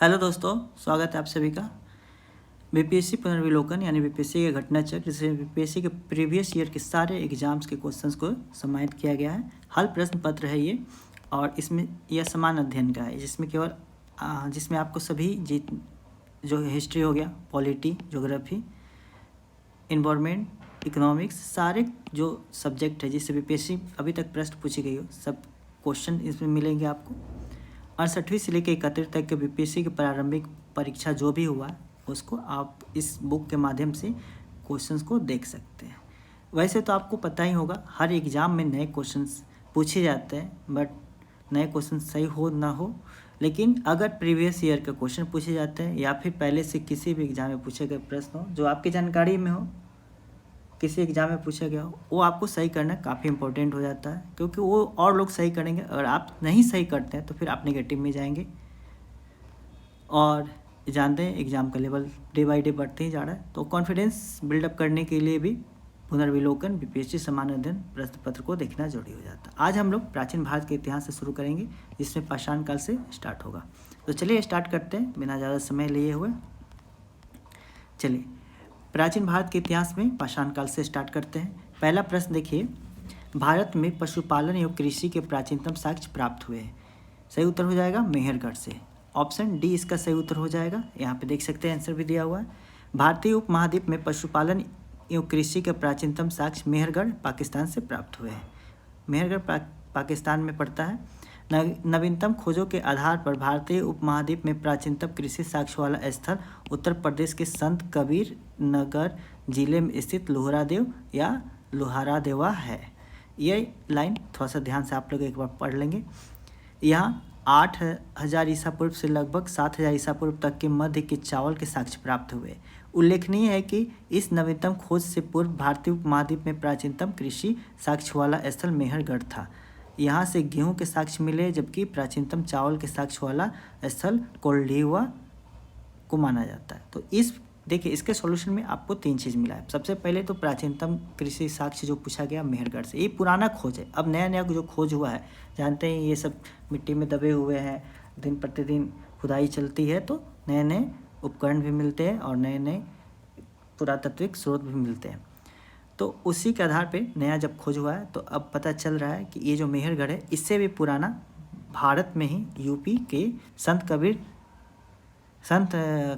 Hello दोस्तों, स्वागत है आप सभी का। बीपीएससी पुनर्विलोकन यानी बीपीएससी के घटना चक्र, जिसमें बीपीएससी के प्रीवियस ईयर के सारे एग्जाम्स के क्वेश्चंस को समाहित किया गया है। हल प्रश्न पत्र है ये, और इसमें यह समान अध्ययन का है, जिसमें केवल जिसमें आपको सभी जो हिस्ट्री हो गया, पॉलिटी, ज्योग्राफी, इन्वायरमेंट, इकोनॉमिक्स, सारे जो सब्जेक्ट है जिससे बीपीएससी अभी तक प्रश्न पूछी गई हो, सब क्वेश्चन इसमें मिलेंगे आपको। 68वीं से लेकर 31 तक के बीपीएससी की प्रारंभिक परीक्षा जो भी हुआ उसको आप इस बुक के माध्यम से क्वेश्चंस को देख सकते हैं। वैसे तो आपको पता ही होगा, हर एग्ज़ाम में नए क्वेश्चंस पूछे जाते हैं, बट नए क्वेश्चन सही हो ना हो, लेकिन अगर प्रीवियस ईयर का क्वेश्चन पूछे जाते हैं या फिर पहले से किसी भी एग्ज़ाम में पूछे गए प्रश्न हो जो आपकी जानकारी में हो, किसी एग्ज़ाम में पूछा गया हो, वो आपको सही करना काफ़ी इंपॉर्टेंट हो जाता है, क्योंकि वो और लोग सही करेंगे। अगर आप नहीं सही करते हैं तो फिर आप नेगेटिव में जाएंगे। और जानते हैं एग्ज़ाम का लेवल डे बाई डे बढ़ते ही जा रहा है, तो कॉन्फिडेंस बिल्डअप करने के लिए भी पुनर्विलोकन बीपीएससी समान अध्ययन प्रश्न पत्र को देखना जरूरी हो जाता है। आज हम लोग प्राचीन भारत के इतिहास से शुरू करेंगे, जिसमें पाषाण काल से स्टार्ट होगा। तो चलिए स्टार्ट करते हैं बिना ज़्यादा समय लिए हुए। चलिए प्राचीन भारत के इतिहास में पाषाण काल से स्टार्ट करते हैं। पहला प्रश्न देखिए, भारत में पशुपालन एवं कृषि के प्राचीनतम साक्ष्य प्राप्त हुए हैं। सही उत्तर हो जाएगा मेहरगढ़ से। ऑप्शन डी इसका सही उत्तर हो जाएगा। यहाँ पे देख सकते हैं आंसर भी दिया हुआ है। भारतीय उपमहाद्वीप में पशुपालन एवं कृषि के प्राचीनतम साक्ष्य मेहरगढ़ पाकिस्तान से प्राप्त हुए हैं। मेहरगढ़ पाकिस्तान में पड़ता है। नवीनतम खोजों के आधार पर भारतीय उपमहाद्वीप में प्राचीनतम कृषि साक्ष्य वाला स्थल उत्तर प्रदेश के संत कबीर नगर जिले में स्थित लोहरादेव या लोहारादेवा है। ये लाइन थोड़ा सा ध्यान से आप लोग एक बार पढ़ लेंगे। यहाँ 8000 ईसा पूर्व से लगभग 7000 ईसा पूर्व तक के मध्य के चावल के साक्ष्य प्राप्त हुए। उल्लेखनीय है कि इस नवीनतम खोज से पूर्व भारतीय उपमहाद्वीप में प्राचीनतम कृषि साक्ष्य वाला स्थल मेहरगढ़ था। यहाँ से गेहूं के साक्ष्य मिले, जबकि प्राचीनतम चावल के साक्ष्य वाला स्थल कोल्डिवा को माना जाता है। तो इस देखिए इसके सॉल्यूशन में आपको 3 चीज़ मिला है। सबसे पहले तो प्राचीनतम कृषि साक्ष्य जो पूछा गया मेहरगढ़ से, ये पुराना खोज है। अब नया नया जो खोज हुआ है, जानते हैं ये सब मिट्टी में दबे हुए हैं, दिन प्रतिदिन खुदाई चलती है, तो नए नए उपकरण भी मिलते हैं और नए नए पुरातात्विक स्रोत भी मिलते हैं। तो उसी के आधार पे नया जब खोज हुआ है, तो अब पता चल रहा है कि ये जो मेहरगढ़ है इससे भी पुराना भारत में ही यूपी के संत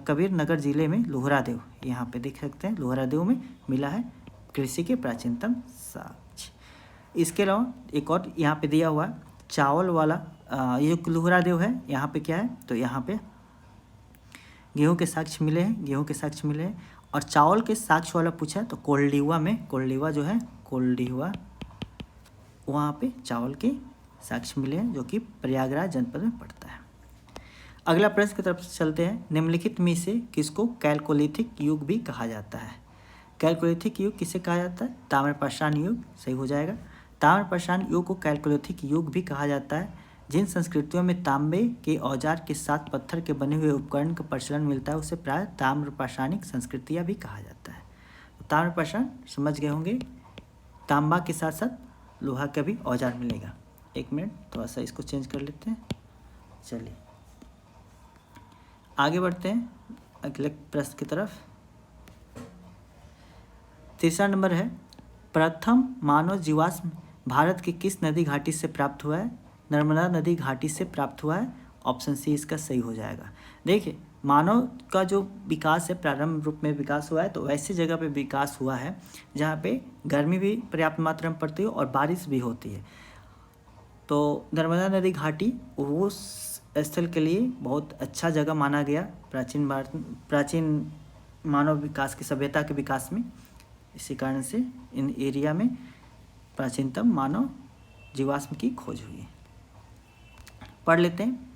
कबीर नगर जिले में लोहरादेव, यहाँ पे देख सकते हैं लोहरादेव में मिला है कृषि के प्राचीनतम साक्ष्य। इसके अलावा एक और यहाँ पे दिया हुआ है चावल वाला, ये जो लोहरादेव है यहाँ पे क्या है, तो यहाँ पे गेहूं के साक्ष्य मिले हैं, और चावल के साक्ष्य वाला पूछा है तो कोल्डिवा जो है कोल्डिवा, वहाँ पे चावल के साक्ष्य मिले हैं, जो कि प्रयागराज जनपद में पड़ता है। अगला प्रश्न की तरफ चलते हैं। निम्नलिखित में से किसको कैलकोलिथिक युग भी कहा जाता है? कैलकोलिथिक युग किसे कहा जाता है? ताम्रपाषाण युग सही हो जाएगा। ताम्रपाषाण युग को कैलकोलिथिक युग भी कहा जाता है। जिन संस्कृतियों में तांबे के औजार के साथ पत्थर के बने हुए उपकरण का प्रचलन मिलता है, उसे प्राय ताम्रपाषाणिक संस्कृतियाँ भी कहा जाता है। तो ताम्रपाषाण समझ गए होंगे, तांबा के साथ साथ लोहा का भी औजार मिलेगा। एक मिनट थोड़ा सा इसको चेंज कर लेते हैं। चलिए आगे बढ़ते हैं अगले प्रश्न की तरफ। तीसरा नंबर है, प्रथम मानव जीवाश्म भारत की किस नदी घाटी से प्राप्त हुआ है? नर्मदा नदी घाटी से प्राप्त हुआ है। ऑप्शन सी इसका सही हो जाएगा। देखिए मानव का जो विकास है, प्रारंभ रूप में विकास हुआ है, तो वैसी जगह पे विकास हुआ है जहाँ पे गर्मी भी पर्याप्त मात्रा में पड़ती है और बारिश भी होती है। तो नर्मदा नदी घाटी वो स्थल के लिए बहुत अच्छा जगह माना गया प्राचीन मानव विकास की, सभ्यता के विकास में। इसी कारण से इन एरिया में प्राचीनतम मानव जीवाश्म की खोज हुई है। पढ़ लेते हैं।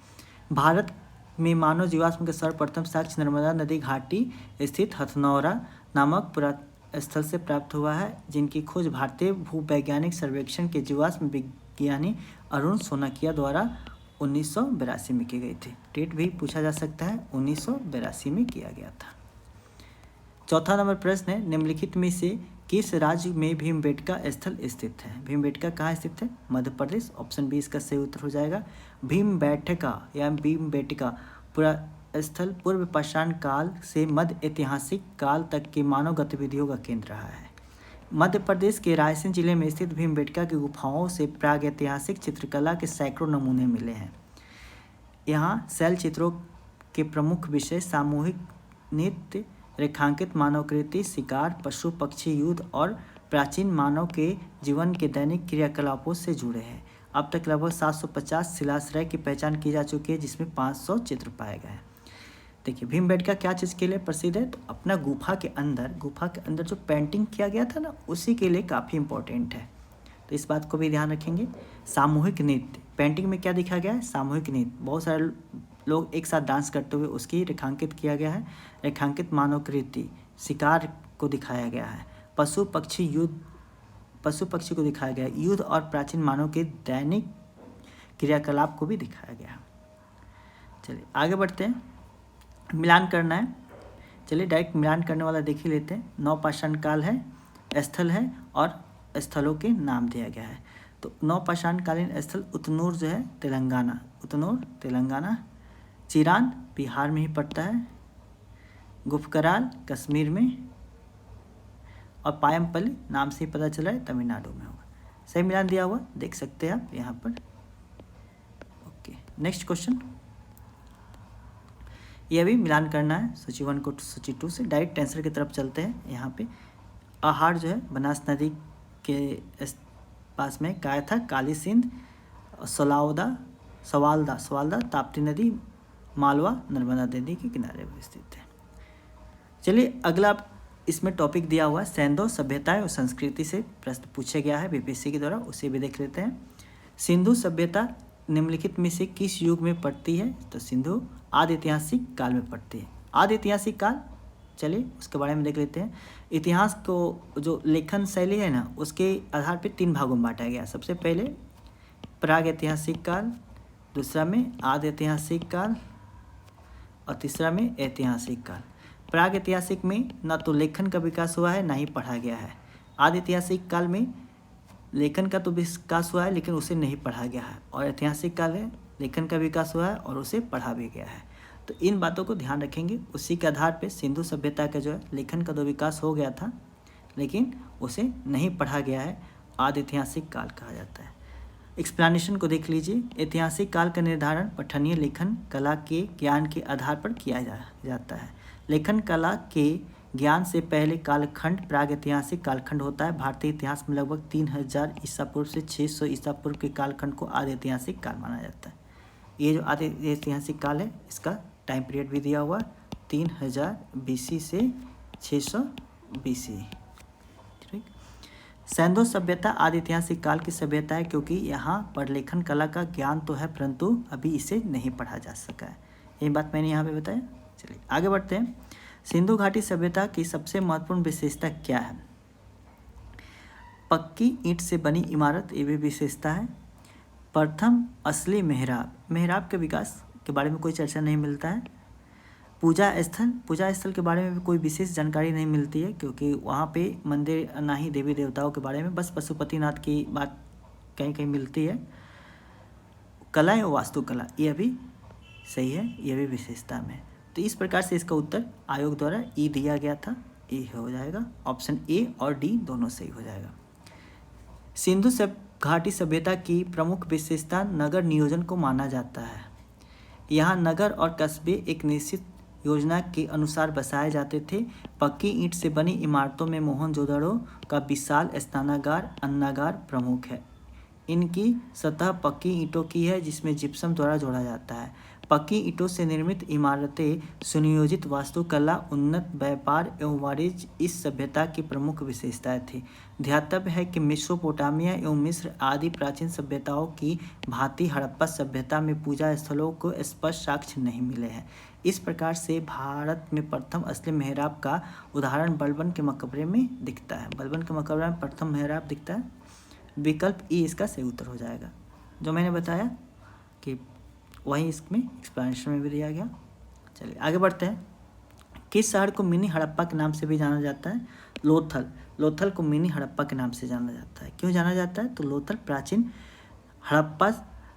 भारत में मानव जीवाश्म के सर्वप्रथम साक्ष्य नर्मदा नदी घाटी स्थित हथनौरा नामक पुरातन स्थल से प्राप्त हुआ है, जिनकी खोज भारतीय भूवैज्ञानिक सर्वेक्षण के जीवाश्म विज्ञानी अरुण सोनाकिया द्वारा 1982 में की गई थी। डेट भी पूछा जा सकता है, 1982 में किया गया था। चौथा नंबर प्रश्न है, निम्नलिखित में से किस राज्य में भीमबेटका स्थल स्थित है? भीमबेटका कहाँ स्थित है? मध्य प्रदेश। ऑप्शन बी इसका सही उत्तर हो जाएगा। भीमबेटका या भीमबेटका पूरा स्थल पूर्व पाषाण काल से मध्य ऐतिहासिक काल तक की मानव गतिविधियों का केंद्र रहा है। मध्य प्रदेश के रायसेन जिले में स्थित भीमबेटका की गुफाओं से प्रागैतिहासिक चित्रकला के सैकड़ों नमूने मिले हैं। यहाँ शैल चित्रों के प्रमुख विषय सामूहिक नृत्य, रेखांकित मानवकृति, शिकार, पशु पक्षी युद्ध और प्राचीन मानव के जीवन के दैनिक क्रियाकलापों से जुड़े हैं। अब तक लगभग 750 शिलाश्रय की पहचान की जा चुकी है, जिसमें 500 चित्र पाए गए हैं। देखिए भीमबेटका क्या चीज़ के लिए प्रसिद्ध है, तो अपना गुफा के अंदर जो पेंटिंग किया गया था ना, उसी के लिए काफ़ी इम्पोर्टेंट है, तो इस बात को भी ध्यान रखेंगे। सामूहिक नृत्य, पेंटिंग में क्या दिखा गया है, सामूहिक नृत्य, बहुत सारे लोग एक साथ डांस करते हुए उसकी रेखांकित किया गया है। रेखांकित मानवकृति, शिकार को दिखाया गया है। पशु पक्षी को दिखाया गया है। युद्ध और प्राचीन मानव के दैनिक क्रियाकलाप को भी दिखाया गया है। चलिए आगे बढ़ते हैं, मिलान करना है। चलिए डायरेक्ट मिलान करने वाला देख ही लेते हैं। नवपाषाण काल है, स्थल है और स्थलों के नाम दिया गया है। तो नवपाषाण कालीन स्थल उतनूर जो है तेलंगाना, चिरान बिहार में ही पड़ता है, गुफकराल कश्मीर में, और पायमपल्ली नाम से ही पता चला है तमिलनाडु में होगा। सही मिलान दिया हुआ देख सकते हैं आप यहाँ पर। ओके, नेक्स्ट क्वेश्चन, यह भी मिलान करना है सूची 1 को सूची 2 से। डायरेक्ट आंसर की तरफ चलते हैं। यहाँ पे आहार जो है बनास नदी के पास में, काय था काली सिंध, सवालदा ताप्ती नदी, मालवा नर्मदा नदी के किनारे पर स्थित है। चलिए अगला इसमें टॉपिक दिया हुआ है सैंधव सभ्यता और संस्कृति से प्रश्न पूछा गया है बीपीएससी के द्वारा, उसे भी देख लेते हैं। सिंधु सभ्यता निम्नलिखित में से किस युग में पड़ती है, तो सिंधु आदि ऐतिहासिक काल में पड़ती है। आदि ऐतिहासिक काल, चलिए उसके बारे में देख लेते हैं। इतिहास को जो लेखन शैली है ना, उसके आधार पर 3 भागों में बांटा गया। सबसे पहले प्राग ऐतिहासिक काल, दूसरा में आदि ऐतिहासिक काल और तीसरा में ऐतिहासिक काल। प्राग ऐतिहासिक में ना तो लेखन का विकास हुआ है, ना ही पढ़ा गया है। आदि ऐतिहासिक काल में लेखन का तो विकास हुआ है, लेकिन उसे नहीं पढ़ा गया है। और ऐतिहासिक काल में लेखन का विकास हुआ है और उसे पढ़ा भी गया है। तो इन बातों को ध्यान रखेंगे। उसी के आधार पर सिंधु सभ्यता का जो है लेखन का तो विकास हो गया था, लेकिन उसे नहीं पढ़ा गया है, आदि ऐतिहासिक काल कहा जाता है। एक्सप्लेनेशन को देख लीजिए। ऐतिहासिक काल का निर्धारण पठनीय लेखन कला के ज्ञान के आधार पर किया जाता है। लेखन कला के ज्ञान से पहले कालखंड प्राग ऐतिहासिक कालखंड होता है। भारतीय इतिहास में लगभग 3000 ईसा पूर्व से 600 ईसा पूर्व के कालखंड को आदि ऐतिहासिक काल माना जाता है। ये जो आदि ऐतिहासिक काल है, इसका टाइम पीरियड भी दिया हुआ 3000 BC से 600 BC। ठीक, सैंधव सभ्यता आदि ऐतिहासिक काल की सभ्यता है, क्योंकि यहाँ पर लेखन कला का ज्ञान तो है, परंतु अभी इसे नहीं पढ़ा जा सका है। यही बात मैंने यहाँ पे बताया। चलिए आगे बढ़ते हैं। सिंधु घाटी सभ्यता की सबसे महत्वपूर्ण विशेषता क्या है? पक्की ईंट से बनी इमारत, ये भी विशेषता है। प्रथम असली मेहराब के विकास के बारे में कोई चर्चा नहीं मिलता है। पूजा स्थल के बारे में भी कोई विशेष जानकारी नहीं मिलती है, क्योंकि वहाँ पे मंदिर ना ही देवी देवताओं के बारे में, बस पशुपतिनाथ की बात कहीं कहीं मिलती है। कला और वास्तुकला, ये भी सही है, ये भी विशेषता में। तो इस प्रकार से इसका उत्तर आयोग द्वारा ई दिया गया था, ए हो जाएगा। ऑप्शन ए और डी दोनों सही हो जाएगा। सिंधु घाटी सभ्यता की प्रमुख विशेषता नगर नियोजन को माना जाता है। यहाँ नगर और कस्बे एक निश्चित योजना के अनुसार बसाए जाते थे। पक्की ईंट से बनी इमारतों में मोहनजोदड़ो का विशाल स्नानागार, अन्नागार प्रमुख है। इनकी सतह पक्की ईंटों की है, जिसमें जिप्सम द्वारा जोड़ा जाता है। पक्की ईंटों से निर्मित इमारतें, सुनियोजित वास्तुकला, उन्नत व्यापार एवं वाणिज्य इस सभ्यता की प्रमुख विशेषताएं थी। ध्यातव्य है कि मेसोपोटामिया एवं मिस्र आदि प्राचीन सभ्यताओं की भांति हड़प्पा सभ्यता में पूजा स्थलों को स्पष्ट साक्ष्य नहीं मिले हैं। इस प्रकार से भारत में प्रथम असली मेहराब का उदाहरण बलबन के मकबरे में दिखता है। बलबन के मकबरे में प्रथम मेहराब दिखता है। विकल्प ई इसका सही उत्तर हो जाएगा। जो मैंने बताया कि वहीं इसमें एक्सप्लेनेशन में भी दिया गया। चलिए आगे बढ़ते हैं। किस शहर को मिनी हड़प्पा के नाम से भी जाना जाता है? लोथल को मिनी हड़प्पा के नाम से जाना जाता है। क्यों जाना जाता है? तो लोथल प्राचीन हड़प्पा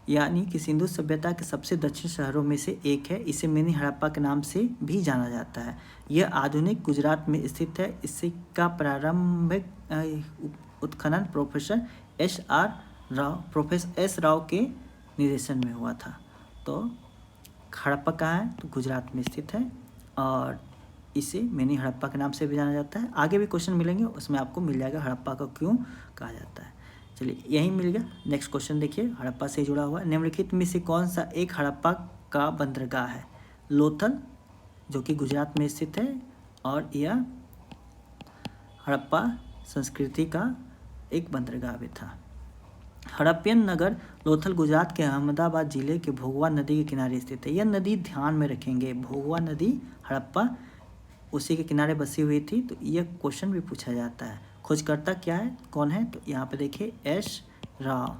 यानी कि सिंधु सभ्यता के सबसे दक्षिण शहरों में से एक है। इसे मिनी हड़प्पा के नाम से भी जाना जाता है। यह आधुनिक गुजरात में स्थित है। इसका प्रारंभिक उत्खनन प्रोफेसर एस राव के निर्देशन में हुआ था। तो हड़प्पा कहाँ है? तो गुजरात में स्थित है और इसे मिनी हड़प्पा के नाम से भी जाना जाता है। आगे भी क्वेश्चन मिलेंगे, उसमें आपको मिल जाएगा हड़प्पा को क्यों कहा जाता है। चलिए यही मिल गया। नेक्स्ट क्वेश्चन देखिए, हड़प्पा से जुड़ा हुआ। निम्नलिखित में से कौन सा एक हड़प्पा का बंदरगाह है? लोथल, जो कि गुजरात में स्थित है, और यह हड़प्पा संस्कृति का एक बंदरगाह भी था। हड़प्पियन नगर लोथल गुजरात के अहमदाबाद जिले के भोगवा नदी के किनारे स्थित है। यह नदी ध्यान में रखेंगे, भोगवा नदी हड़प्पा उसी के किनारे बसी हुई थी। तो यह क्वेश्चन भी पूछा जाता है। खोजकर्ता क्या है, कौन है? तो यहाँ पे देखिए एस राव,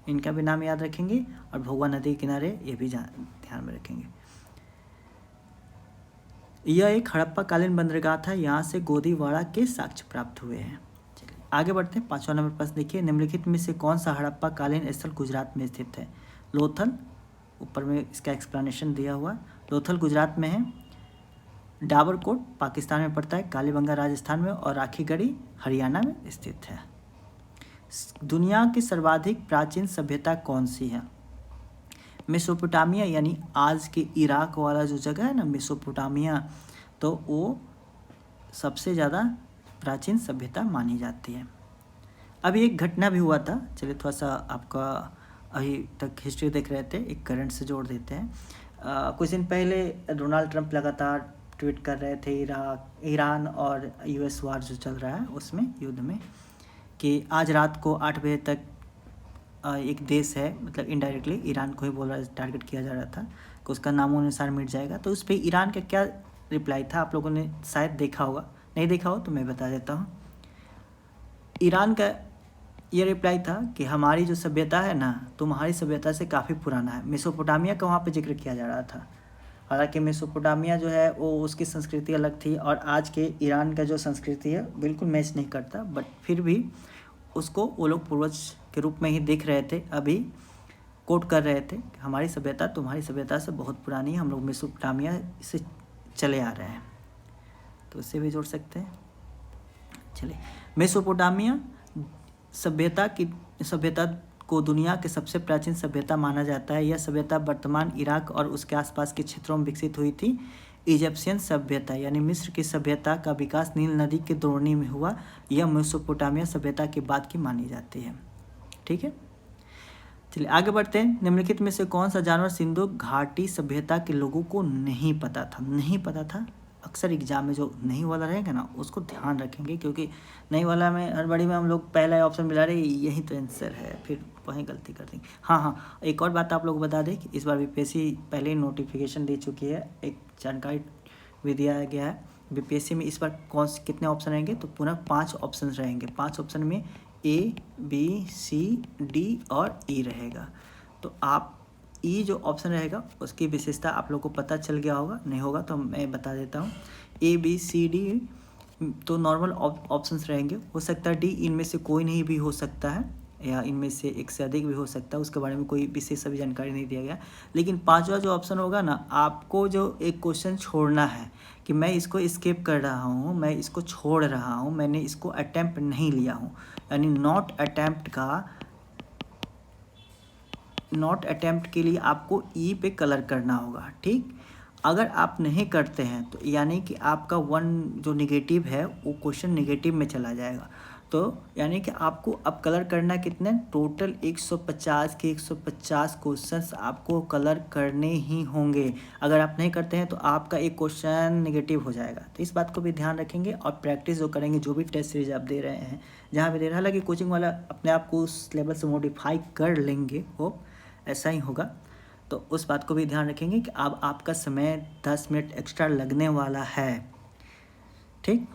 इनका भी नाम याद रखेंगे, और भोगवा नदी के किनारे ये भी ध्यान में रखेंगे। यह एक हड़प्पा कालीन बंदरगाह था। यहाँ से गोदीवाड़ा के साक्ष्य प्राप्त हुए हैं। चलिए आगे बढ़ते हैं। 5वां नंबर प्रश्न देखिए, निम्नलिखित में से कौन सा हड़प्पा कालीन स्थल गुजरात में स्थित है? लोथल, ऊपर में इसका एक्सप्लेनेशन दिया हुआ। लोथल गुजरात में है, डाबरकोट पाकिस्तान में पड़ता है, कालीबंगा राजस्थान में, और राखीगढ़ी हरियाणा में स्थित है। दुनिया की सर्वाधिक प्राचीन सभ्यता कौन सी है? मेसोपोटामिया, यानी आज के इराक वाला जो जगह है ना मेसोपोटामिया, तो वो सबसे ज़्यादा प्राचीन सभ्यता मानी जाती है। अभी एक घटना भी हुआ था, चलिए थोड़ा सा आपका अभी तक हिस्ट्री देख रहे थे, एक करंट से जोड़ देते हैं। कुछ दिन पहले डोनाल्ड ट्रंप लगातार ट्वीट कर रहे थे ईरान और यूएस वार जो चल रहा है उसमें, युद्ध में, कि आज रात को 8 बजे तक एक देश है, मतलब इनडायरेक्टली ईरान को ही बोल रहा, टारगेट किया जा रहा था कि उसका नामो निशान मिट जाएगा। तो उस पर ईरान का क्या रिप्लाई था, आप लोगों ने शायद देखा होगा, नहीं देखा हो तो मैं बता देता हूँ। ईरान का ये रिप्लाई था कि हमारी जो सभ्यता है ना, तुम्हारी सभ्यता से काफ़ी पुराना है। मेसोपोटामिया का वहाँ पे जिक्र किया जा रहा था। हालांकि मेसोपोटामिया जो है वो उसकी संस्कृति अलग थी, और आज के ईरान का जो संस्कृति है बिल्कुल मैच नहीं करता, बट फिर भी उसको वो लोग पूर्वज के रूप में ही देख रहे थे। अभी कोट कर रहे थे, हमारी सभ्यता तुम्हारी सभ्यता से बहुत पुरानी है, हम लोग मेसोपोटामिया से चले आ रहे हैं। तो इससे भी जोड़ सकते हैं। चलिए, मेसोपोटामिया सभ्यता को दुनिया के सबसे प्राचीन सभ्यता माना जाता है। यह सभ्यता वर्तमान इराक और उसके आसपास के क्षेत्रों में विकसित हुई थी। इजिप्शियन सभ्यता यानी मिस्र की सभ्यता का विकास नील नदी के द्रोणी में हुआ। यह मेसोपोटामिया सभ्यता के बाद की मानी जाती है। ठीक है, चलिए आगे बढ़ते हैं। निम्नलिखित में से कौन सा जानवर सिंधु घाटी सभ्यता के लोगों को नहीं पता था? नहीं पता था, अक्सर एग्जाम में जो नहीं वाला रहेगा ना उसको ध्यान रखेंगे, क्योंकि नहीं वाला में हड़बड़ी में हम लोग पहला ऑप्शन मिला रहे यही तो आंसर है, फिर वहीं गलती कर देंगे। हाँ, एक और बात आप लोग बता दें कि इस बार बीपीएससी पहले ही नोटिफिकेशन दे चुकी है, एक जानकारी भी दिया गया है। बीपीएससी में इस बार कितने ऑप्शन रहेंगे? तो पुनः 5 ऑप्शन रहेंगे। 5 ऑप्शन में A, B, C, D और E रहेगा। तो आप E जो ऑप्शन रहेगा उसकी विशेषता आप लोग को पता चल गया होगा, नहीं होगा तो मैं बता देता हूँ। A, B, C, D तो नॉर्मल ऑप्शंस रहेंगे। हो सकता है D इनमें से कोई नहीं भी हो सकता है, या इनमें से एक से अधिक भी हो सकता है, उसके बारे में कोई विशेष अभी जानकारी नहीं दिया गया। लेकिन 5वां जो ऑप्शन होगा ना, आपको जो एक क्वेश्चन छोड़ना है कि मैं इसको स्किप कर रहा हूँ, मैं इसको छोड़ रहा हूँ, मैंने इसको अटैम्प्ट नहीं लिया हूँ, यानी नॉट अटैम्प्ट के लिए आपको ई पे कलर करना होगा। ठीक, अगर आप नहीं करते हैं तो यानी कि आपका 1 जो नेगेटिव है वो क्वेश्चन नेगेटिव में चला जाएगा। तो यानी कि आपको अब कलर करना कितने, टोटल 150 के 150 क्वेश्चंस आपको कलर करने ही होंगे। अगर आप नहीं करते हैं तो आपका एक क्वेश्चन नेगेटिव हो जाएगा। तो इस बात को भी ध्यान रखेंगे, और प्रैक्टिस जो करेंगे, जो भी टेस्ट सीरीज आप दे रहे हैं, जहाँ भी दे रहे हैं, हालांकि कोचिंग वाला अपने आप को उस लेवल से मॉडिफाई कर लेंगे, होप ऐसा ही होगा। तो उस बात को भी ध्यान रखेंगे कि अब आपका समय 10 मिनट एक्स्ट्रा लगने वाला है। ठीक,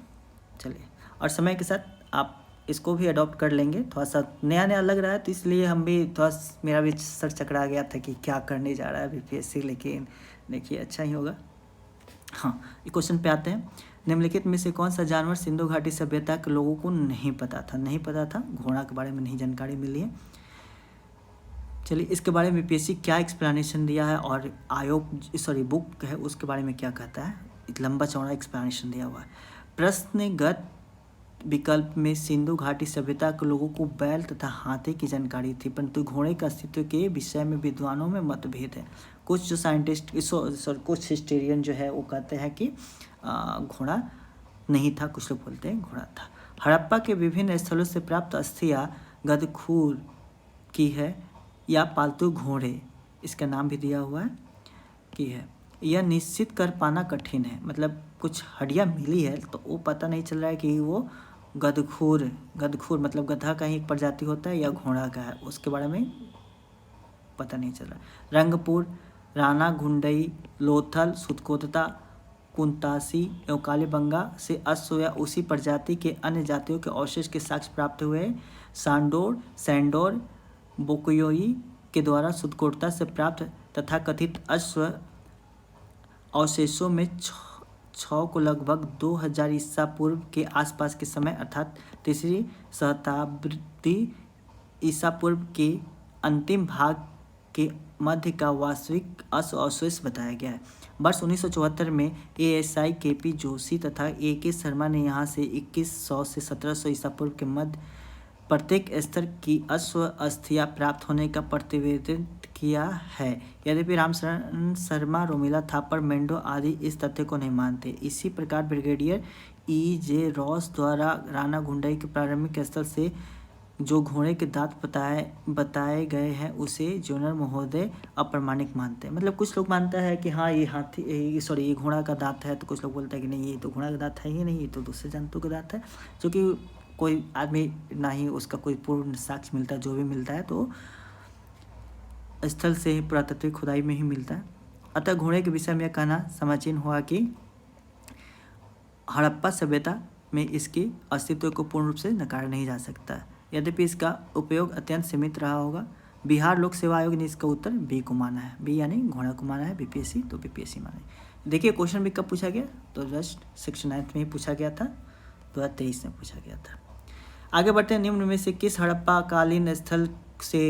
चलिए, और समय के साथ आप इसको भी अडॉप्ट कर लेंगे। थोड़ा सा नया लग रहा है तो इसलिए हम भी मेरा भी सर चकरा गया था कि क्या करने जा रहा है बीपीएससी, लेकिन देखिए अच्छा ही होगा। हाँ, ये क्वेश्चन पे आते हैं। निम्नलिखित में से कौन सा जानवर सिंधु घाटी सभ्यता के लोगों को नहीं पता था? नहीं पता था, घोड़ा के बारे में नहीं जानकारी मिली है। चलिए इसके बारे में बीपीएससी क्या एक्सप्लेनेशन दिया है और बुक है उसके बारे में क्या कहता है, एक लंबा चौड़ा एक्सप्लेनेशन दिया हुआ है। प्रश्नगत विकल्प में सिंधु घाटी सभ्यता के लोगों को बैल तथा हाथी की जानकारी थी, परंतु घोड़े का अस्तित्व के विषय में विद्वानों में मतभेद है। कुछ जो साइंटिस्ट कुछ हिस्टोरियन जो है वो कहते हैं कि घोड़ा नहीं था, कुछ लोग बोलते हैं घोड़ा था। हड़प्पा के विभिन्न स्थलों से प्राप्त अस्थियां गदखूर की है या पालतू घोड़े, इसका नाम भी दिया हुआ है कि है। यह निश्चित कर पाना कठिन है, मतलब कुछ हड्डियाँ मिली है तो वो पता नहीं चल रहा है कि वो गदखूर मतलब गधा का ही एक प्रजाति होता है या घोड़ा का है, उसके बारे में पता नहीं चल रहा। रंगपुर, राना गुंडई, लोथल, सुतकोतता, कुंतासी एवं कालीबंगा से अश्व या उसी प्रजाति के अन्य जातियों के अवशेष के साक्ष्य प्राप्त हुए। सैंडोर बोकुयोई के द्वारा सुतकोटता से प्राप्त तथाकथित अश्व अवशेषों में 6 को लगभग 2000 ईसा पूर्व के आसपास के समय अर्थात 3री शताब्दी ईसा पूर्व के अंतिम भाग के मध्य का वास्तविक अश्व अवशेष बताया गया है। वर्ष 1974 में ASI KP जोशी तथा AK शर्मा ने यहाँ से 2100 से 1700 ईसा पूर्व के मध्य प्रत्येक स्तर की अश्व अस्थियां प्राप्त होने का प्रतिवेदन किया है। यद्यपि रामशरण शर्मा, रोमिला थापर, मेंडो आदि इस तथ्य को नहीं मानते। इसी प्रकार ब्रिगेडियर E.J. रॉस द्वारा राना गुंडई के प्रारंभिक स्थल से जो घोड़े के दांत बताए गए हैं उसे जोनर महोदय अप्रमाणिक मानते हैं। मतलब कुछ लोग मानता है कि हाँ ये घोड़ा का दांत है, तो कुछ लोग बोलते हैं कि नहीं ये तो घोड़ा का दांत है ही नहीं, ये तो दूसरे जंतु का दांत है, क्योंकि कोई आदमी ना ही उसका कोई पूर्ण साक्ष्य मिलता है, जो भी मिलता है तो स्थल से ही पुरातत्विक खुदाई में ही मिलता है। अतः घोड़े के विषय में यह कहना समीचीन हुआ कि हड़प्पा सभ्यता में इसके अस्तित्व को पूर्ण रूप से नकारा नहीं जा सकता, यद्यपि इसका उपयोग अत्यंत सीमित रहा होगा। बिहार लोक सेवा आयोग ने इसका उत्तर बी को माना है, बी यानी घोड़ा को माना है बीपीएससी, तो बीपीएससी माने। देखिए क्वेश्चन भी कब पूछा गया, तो जस्ट सेक्शन 9 में ही पूछा गया था, 2023 में पूछा गया था। आगे बढ़ते हैं। निम्न में से किस हड़प्पा कालीन स्थल से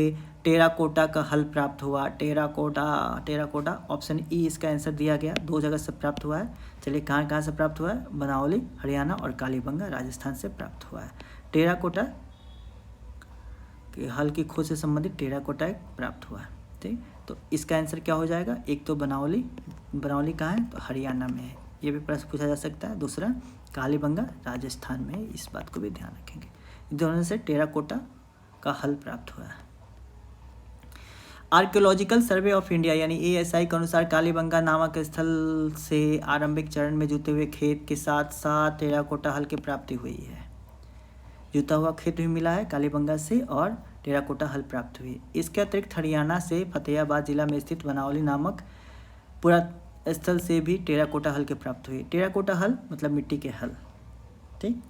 टेराकोटा का हल प्राप्त हुआ? टेराकोटा ऑप्शन ई इसका आंसर दिया गया। 2 जगह से प्राप्त हुआ है। चलिए कहाँ से प्राप्त हुआ है? बनावली हरियाणा और कालीबंगा राजस्थान से प्राप्त हुआ है। टेराकोटा के हल की खोज से संबंधित टेराकोटा प्राप्त हुआ है। ठीक, तो इसका आंसर क्या हो जाएगा? एक तो बनावली कहाँ है? तो हरियाणा में है, ये भी प्रश्न पूछा जा सकता है। दूसरा कालीबंगा राजस्थान में है, इस बात को भी ध्यान रखेंगे। दोनों से टेराकोटा का हल प्राप्त हुआ है। आर्कियोलॉजिकल सर्वे ऑफ इंडिया यानी ASI के अनुसार कालीबंगा नामक स्थल से आरंभिक चरण में जुते हुए खेत के साथ साथ टेराकोटा हल की प्राप्ति हुई है। जुता हुआ खेत भी मिला है कालीबंगा से और टेराकोटा हल प्राप्त हुई। इसके अतिरिक्त हरियाणा से फतेहाबाद जिला में स्थित बनावली नामक पुरास्थल से भी टेराकोटा हल की प्राप्त हुई। टेराकोटा हल मतलब मिट्टी के हल। ठीक,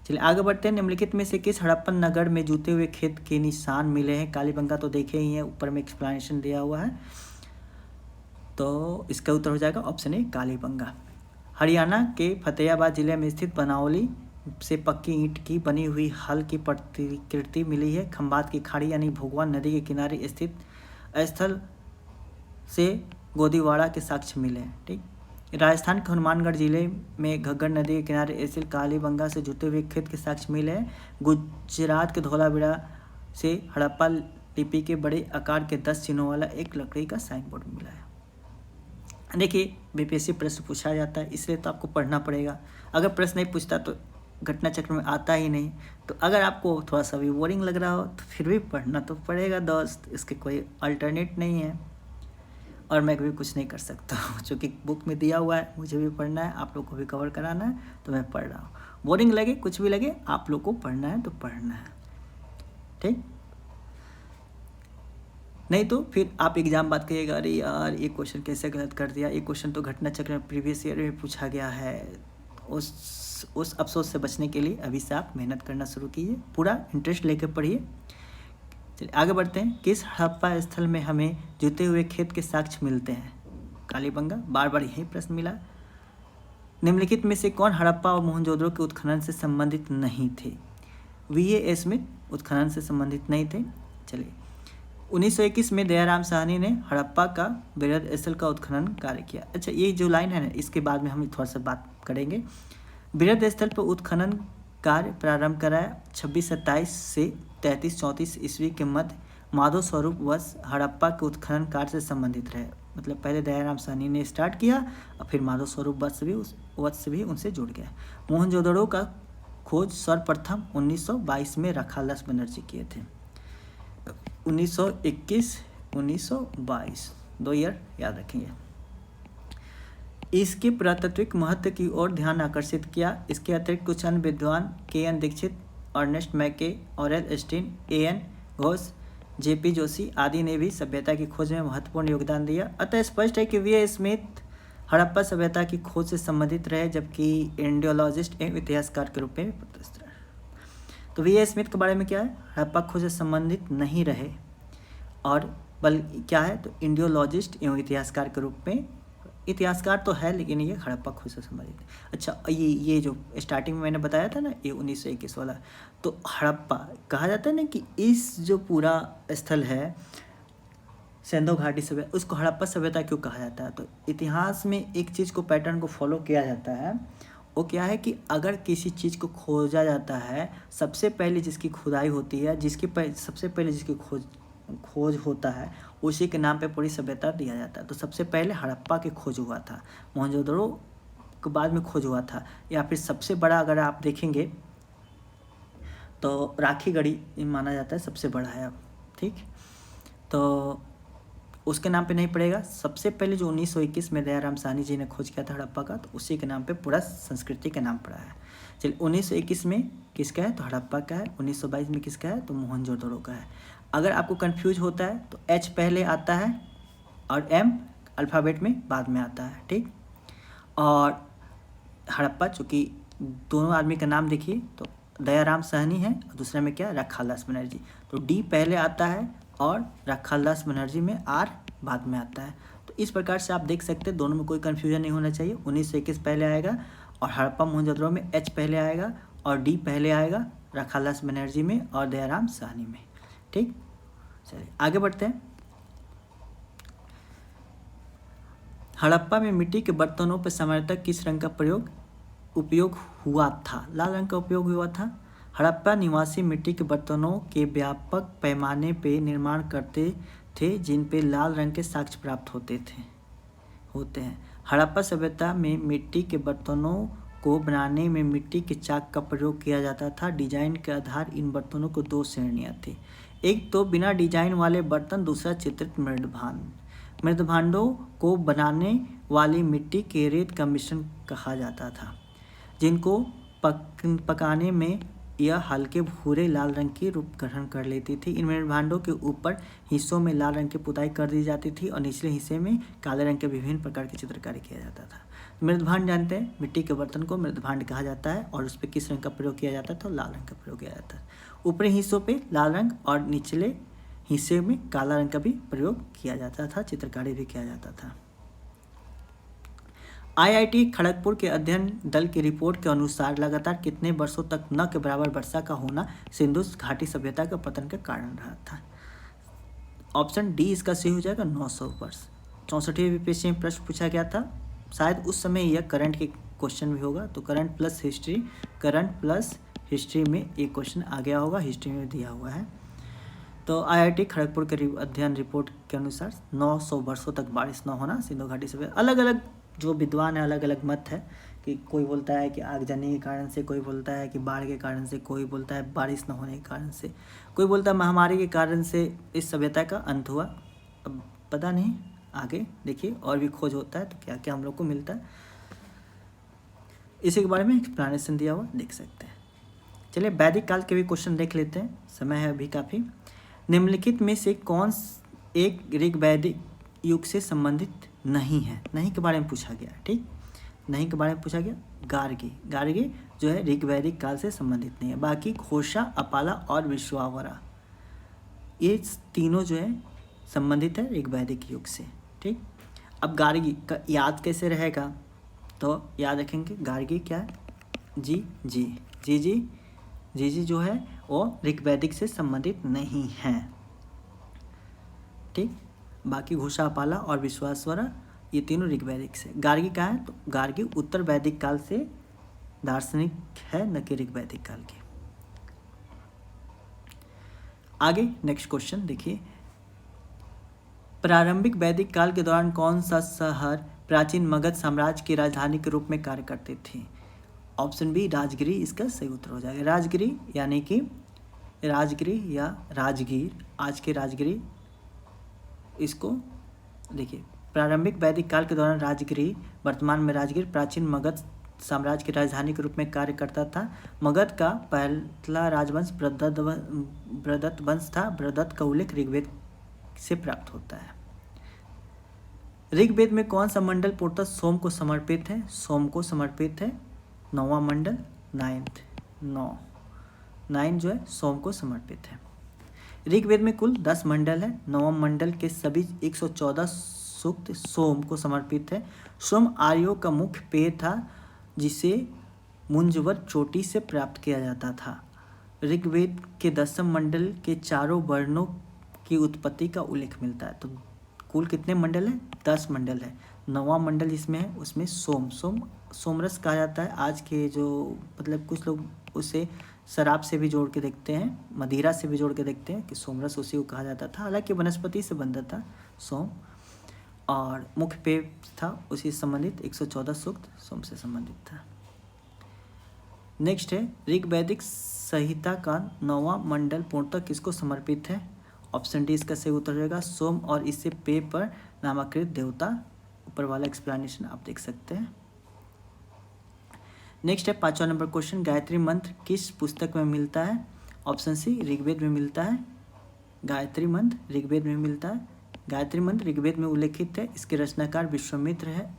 चलिए आगे बढ़ते हैं। निम्नलिखित में से किस हड़प्पन नगर में जूते हुए खेत के निशान मिले हैं? कालीबंगा तो देखे ही हैं, ऊपर में एक्सप्लेनेशन दिया हुआ है, तो इसका उत्तर हो जाएगा ऑप्शन ए कालीबंगा। हरियाणा के फतेहाबाद जिले में स्थित बनावली से पक्की ईंट की बनी हुई हल की प्रतिकृति मिली है। खंबात की खाड़ी यानी भोगवान नदी के किनारे स्थित स्थल से गोदीवाड़ा के साक्ष्य मिले हैं। ठीक, राजस्थान के हनुमानगढ़ जिले में घग्गर नदी के किनारे स्थित कालीबंगा से जुटे हुए खेत के साक्ष्य मिले हैं। गुजरात के धोलावीरा से हड़प्पा लिपि के बड़े आकार के 10 चिन्हों वाला एक लकड़ी का साइन बोर्ड मिला है। देखिए बीपीएससी प्रश्न पूछा जाता है, इसलिए तो आपको पढ़ना पड़ेगा। अगर प्रश्न नहीं पूछता तो घटना चक्र में आता ही नहीं। तो अगर आपको थोड़ा सा भी बोरिंग लग रहा हो तो फिर भी पढ़ना तो पड़ेगा दोस्त, इसके कोई अल्टरनेट नहीं है और मैं भी कुछ नहीं कर सकता हूँ, क्योंकि बुक में दिया हुआ है, मुझे भी पढ़ना है, आप लोग को भी कवर कराना है, तो मैं पढ़ रहा हूँ। बोरिंग लगे कुछ भी लगे, आप लोग को पढ़ना है तो पढ़ना है। ठीक, नहीं तो फिर आप एग्जाम बात करिएगा, अरे यार ये क्वेश्चन कैसे गलत कर दिया, ये क्वेश्चन तो घटना चक्र में प्रीवियस ईयर में पूछा गया है। उस अफसोस से बचने के लिए अभी से आप मेहनत करना शुरू कीजिए, पूरा इंटरेस्ट लेकर पढ़िए। चलिए आगे बढ़ते हैं। किस हड़प्पा स्थल में हमें जुते हुए खेत के साक्ष्य मिलते हैं? कालीबंगा, बार बार यही प्रश्न मिला। निम्नलिखित में से कौन हड़प्पा और मोहनजोदड़ो के उत्खनन से संबंधित नहीं थे? VA स्मिथ उत्खनन से संबंधित नहीं थे। चलिए 1921 में दयाराम साहनी ने हड़प्पा का बृहद स्थल का उत्खनन कार्य किया। अच्छा, ये जो लाइन है ना, इसके बाद में हम थोड़ा सा बात करेंगे। बृहद स्थल पर उत्खनन कार्य प्रारंभ कराया 2627 से 3334 ईस्वी के मध्य माधव स्वरूप वंश हड़प्पा के उत्खनन कार्य से संबंधित रहे। मतलब पहले दयाराम साहनी ने स्टार्ट किया और फिर माधव स्वरूप वंश भी उनसे जुड़ गया। मोहनजोदड़ो का खोज सर्वप्रथम 1922 में राखालदास बनर्जी किए थे। 1921 1922 2 ईयर याद रखेंगे। इसके पुरातात्विक महत्व की ओर ध्यान आकर्षित किया। इसके अतिरिक्त कुछ अन्य विद्वान K N. Dikshit, Ernest Mackay, Aurel Stein, A N. Ghosh, J P. Joshi आदि ने भी सभ्यता की खोज में महत्वपूर्ण योगदान दिया। अतः स्पष्ट है कि वी. स्मिथ हड़प्पा सभ्यता की खोज से संबंधित रहे, जबकि इंडियोलॉजिस्ट एवं इतिहासकार के रूप में प्रतिष्ठित रहे। तो वी. स्मिथ के बारे में क्या है, हड़प्पा खोज से संबंधित नहीं रहे और बल्कि क्या है, तो इंडियोलॉजिस्ट एवं इतिहासकार के रूप में, इतिहासकार तो है लेकिन ये हड़प्पा खोज से संबंधित है। अच्छा, ये जो स्टार्टिंग में मैंने बताया था ना, ये 1921 वाला, तो हड़प्पा कहा जाता है ना कि इस जो पूरा स्थल है सिंधु घाटी सभ्यता, उसको हड़प्पा सभ्यता क्यों कहा जाता है। तो इतिहास में एक चीज़ को, पैटर्न को फॉलो किया जाता है, वो क्या है कि अगर किसी चीज़ को खोजा जाता है, सबसे पहले जिसकी खुदाई होती है, सबसे पहले जिसकी खोज होता है, उसी के नाम पे पूरी सभ्यता दिया जाता है। तो सबसे पहले हड़प्पा की खोज हुआ था, मोहनजोदड़ो के बाद में खोज हुआ था। या फिर सबसे बड़ा अगर आप देखेंगे तो राखीगढ़ी माना जाता है सबसे बड़ा है अब, ठीक। तो उसके नाम पे नहीं पड़ेगा। सबसे पहले जो 1921 में दयाराम साहनी जी ने खोज किया था हड़प्पा का, तो उसी के नाम पे पूरा संस्कृति का नाम पड़ा है। चलिए, 1921 में किसका है, तो हड़प्पा का है। 1922 में किसका है, तो मोहनजोदड़ो का है। अगर आपको कंफ्यूज होता है तो H पहले आता है और M अल्फ़ाबेट में बाद में आता है, ठीक। और हड़प्पा, चूँकि दोनों आदमी का नाम देखिए तो दयाराम साहनी है और दूसरे में क्या, राखालदास बनर्जी, तो D पहले आता है और राखालदास बनर्जी में R बाद में आता है। तो इस प्रकार से आप देख सकते हैं, दोनों में कोई कन्फ्यूजन नहीं होना चाहिए। 1921 पहले आएगा और हड़प्पा मोहनजोदड़ो में H पहले आएगा और D पहले आएगा राखालदास बनर्जी में और दयाराम साहनी में, ठीक। चलिए आगे बढ़ते हैं। हड़प्पा में मिट्टी के बर्तनों पर सामान्यतः किस रंग का उपयोग हुआ था, लाल रंग का उपयोग हुआ था। हड़प्पा निवासी मिट्टी के बर्तनों के व्यापक पैमाने पे निर्माण करते थे, जिन पे लाल रंग के साक्ष्य प्राप्त होते हैं। हड़प्पा सभ्यता में मिट्टी के बर्तनों को बनाने में मिट्टी के चाक का प्रयोग किया जाता था। डिजाइन के आधार इन बर्तनों को 2 श्रेणियाँ थी, एक तो बिना डिजाइन वाले बर्तन, दूसरा चित्रित मृदभांड। मृदभांडों को बनाने वाली मिट्टी के रेत का मिश्रण कहा जाता था, जिनको पकाने में यह हल्के भूरे लाल रंग की रूप ग्रहण कर लेती थी। इन मृदभांडों के ऊपर हिस्सों में लाल रंग की पुताई कर दी जाती थी और निचले हिस्से में काले रंग के विभिन्न प्रकार की चित्रकारी किया जाता था। मृदभांड जानते हैं, मिट्टी के बर्तन को मृदभांड कहा जाता है और उस पर किस रंग का प्रयोग किया जाता था, लाल रंग का प्रयोग किया जाता है। ऊपरी हिस्सों पे लाल रंग और निचले हिस्से में काला रंग का भी प्रयोग किया जाता था, चित्रकारी भी किया जाता था। IIT खड़गपुर के अध्ययन दल की रिपोर्ट के अनुसार लगातार कितने वर्षों तक न के बराबर वर्षा का होना सिंधु घाटी सभ्यता का पतन का कारण रहा था। ऑप्शन डी इसका सही हो जाएगा, 900 वर्ष। 64वें यूपीएससी में प्रश्न पूछा गया था, शायद उस समय यह करंट के क्वेश्चन भी होगा, तो करंट प्लस हिस्ट्री में एक क्वेश्चन आ गया होगा, हिस्ट्री में दिया हुआ है। तो IIT खड़गपुर के अध्ययन रिपोर्ट के अनुसार 900 वर्षों तक बारिश न होना सिंधु घाटी सभ्यता। अलग अलग जो विद्वान है, अलग अलग मत है कि कोई बोलता है कि आगजनी के कारण से, कोई बोलता है कि बाढ़ के कारण से, कोई बोलता है बारिश न होने के कारण से, कोई बोलता है महामारी के कारण से इस सभ्यता का अंत हुआ। अब पता नहीं, आगे देखिए और भी खोज होता है तो क्या क्या हम लोग को मिलता है, इसी के बारे में एक्सप्लेनेशन दिया हुआ देख सकते हैं। चलिए वैदिक काल के भी क्वेश्चन देख लेते हैं, समय है अभी काफ़ी। निम्नलिखित में से कौन एक ऋग वैदिक युग से संबंधित नहीं है, नहीं के बारे में पूछा गया, ठीक। नहीं के बारे में पूछा गया, गार्गी जो है ऋग वैदिक काल से संबंधित नहीं है। बाकी घोषा, अपाला और विश्वावरा, ये तीनों जो है संबंधित है ऋग वैदिक युग से, ठीक। अब गार्गी का याद कैसे रहेगा, तो याद रखेंगे गार्गी क्या है, जी जो है वो ऋग वैदिक से संबंधित नहीं है। ठीक। बाकी घोषापाला और विश्वासवरा ये तीनों ऋग्वैदिक से। गार्गी कहाँ है? तो गार्गी उत्तर वैदिक काल से दार्शनिक है, न कि ऋग्वैदिक काल की। आगे नेक्स्ट क्वेश्चन देखिए, प्रारंभिक वैदिक काल के दौरान कौन सा शहर प्राचीन मगध साम्राज्य की राजधानी के रूप में कार्य करते थे? ऑप्शन बी राजगिरी इसका सही उत्तर हो जाएगा। राजगिरी यानी कि राजगिरी या राजगीर, आज के राजगिरी, इसको देखिए, प्रारंभिक वैदिक काल के दौरान राजगिरी, वर्तमान में राजगीर, प्राचीन मगध साम्राज्य की राजधानी के रूप में कार्य करता था। मगध का पहला राजवंश बृहदत्त वंश था। बृहदत्त का उल्लेख ऋग्वेद से प्राप्त होता है। ऋग्वेद में कौन सा मंडल पूर्णतः सोम को समर्पित है? सोम को समर्पित है 9वां मंडल, 9 जो है सोम को समर्पित है। ऋग्वेद में कुल 10 मंडल है। 9वां मंडल के सभी 114 सूक्त सोम को समर्पित है। सोम आर्यों का मुख्य पेय था, जिसे मुंजवर चोटी से प्राप्त किया जाता था। ऋग्वेद के 10वें मंडल के चारों वर्णों की उत्पत्ति का उल्लेख मिलता है। तो कुल कितने मंडल हैं? 10 मंडल है। 9वां मंडल जिसमें है उसमें सोमरस कहा जाता है। आज के जो मतलब कुछ लोग उसे शराब से भी जोड़ के देखते हैं, मदिरा से भी जोड़ के देखते हैं कि सोमरस उसी को कहा जाता था। हालांकि वनस्पति से बनता था सोम, और मुख्य पेय था उसी से संबंधित 114 सूक्त सोम से संबंधित था। नेक्स्ट है, ऋग्वैदिक संहिता का 9वां मंडल पूर्णतः किसको समर्पित है? ऑप्शन डी इसका सही उत्तर रहेगा सोम और इससे पेय पर नामाकृत देवता। ऊपर वाला एक्सप्लेनेशन आप देख सकते हैं। नेक्स्ट है 5वां नंबर क्वेश्चन, गायत्री मंत्र किस पुस्तक में मिलता है? ऑप्शन सी ऋग्वेद में मिलता है। गायत्री मंत्र ऋग्वेद में मिलता है। गायत्री मंत्र ऋग्वेद में उल्लेखित है। इसके रचनाकार विश्वामित्र है।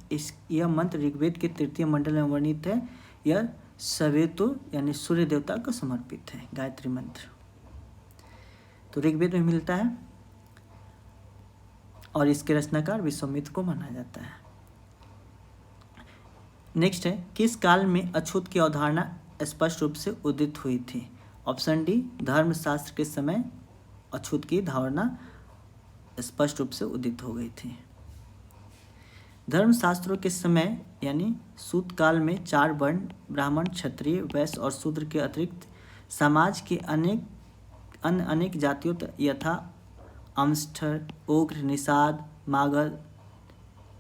यह मंत्र ऋग्वेद के 3 मंडल में वर्णित है। यह सवेतु यानी सूर्य देवता को समर्पित है। गायत्री मंत्र तो ऋग्वेद में मिलता है और इसके रचनाकार विश्वामित्र को माना जाता है। नेक्स्ट है, किस काल में अछूत की अवधारणा स्पष्ट रूप से उदित हुई थी? ऑप्शन डी धर्मशास्त्र के समय अछूत की धारणा स्पष्ट रूप से उदित हो गई थी। धर्मशास्त्रों के समय यानी सूत काल में 4 वर्ण ब्राह्मण, क्षत्रिय, वैश्य और शूद्र के अतिरिक्त समाज के अनेक जातियों यथा अमष्ठर, उग्र, निषाद, मागध,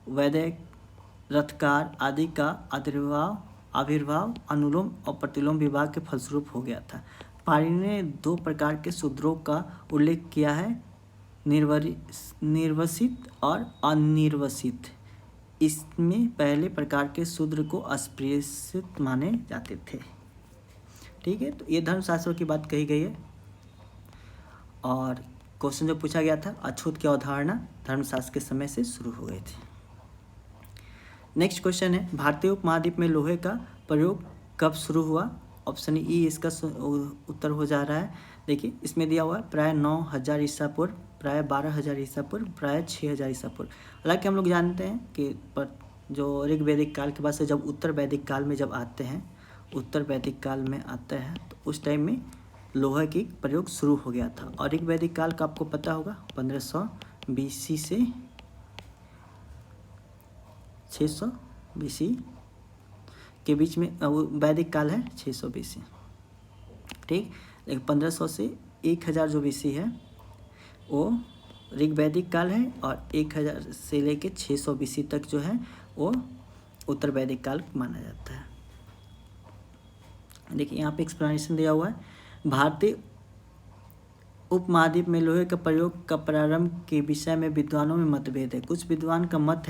वैदिक, रथकार आदि का आविर्भाव अनुलोम और प्रतिलोम विवाह के फलस्वरूप हो गया था। पाणिनि ने 2 प्रकार के शूद्रों का उल्लेख किया है, निर्वसित और अनिर्वसित। इसमें पहले प्रकार के शूद्र को अस्पृश्य माने जाते थे। ठीक है, तो ये धर्मशास्त्रों की बात कही गई है। और क्वेश्चन जो पूछा गया था, अछूत की अवधारणा धर्मशास्त्र के समय से शुरू हो गई थी। नेक्स्ट क्वेश्चन है, भारतीय उपमहाद्वीप में लोहे का प्रयोग कब शुरू हुआ? ऑप्शन ई इसका उत्तर हो जा रहा है। देखिए इसमें दिया हुआ है प्राय 9000 ईसा पूर्व, प्राय 12000 ईसा पूर्व, प्राय 6000 ईसा पूर्व। हालांकि हम लोग जानते हैं कि जो ऋग्वैदिक काल के बाद से जब उत्तर वैदिक काल में जब आते हैं, उत्तर वैदिक काल में आते हैं तो उस टाइम में लोहा की प्रयोग शुरू हो गया था। और ऋग्वैदिक काल का आपको पता होगा 1500 BC से 600 BC के बीच में वैदिक काल है 600 BC। ठीक, लेकिन 1500 से 1000 जो BC है वो ऋग्वैदिक काल है, और 1000 से लेके 600 BC तक जो है वो उत्तर वैदिक काल माना जाता है। देखिए यहाँ पे एक्सप्लेनेशन दिया हुआ है, भारतीय उपमहाद्वीप में लोहे का प्रयोग का प्रारंभ के विषय में विद्वानों में मतभेद है। कुछ विद्वान का मत है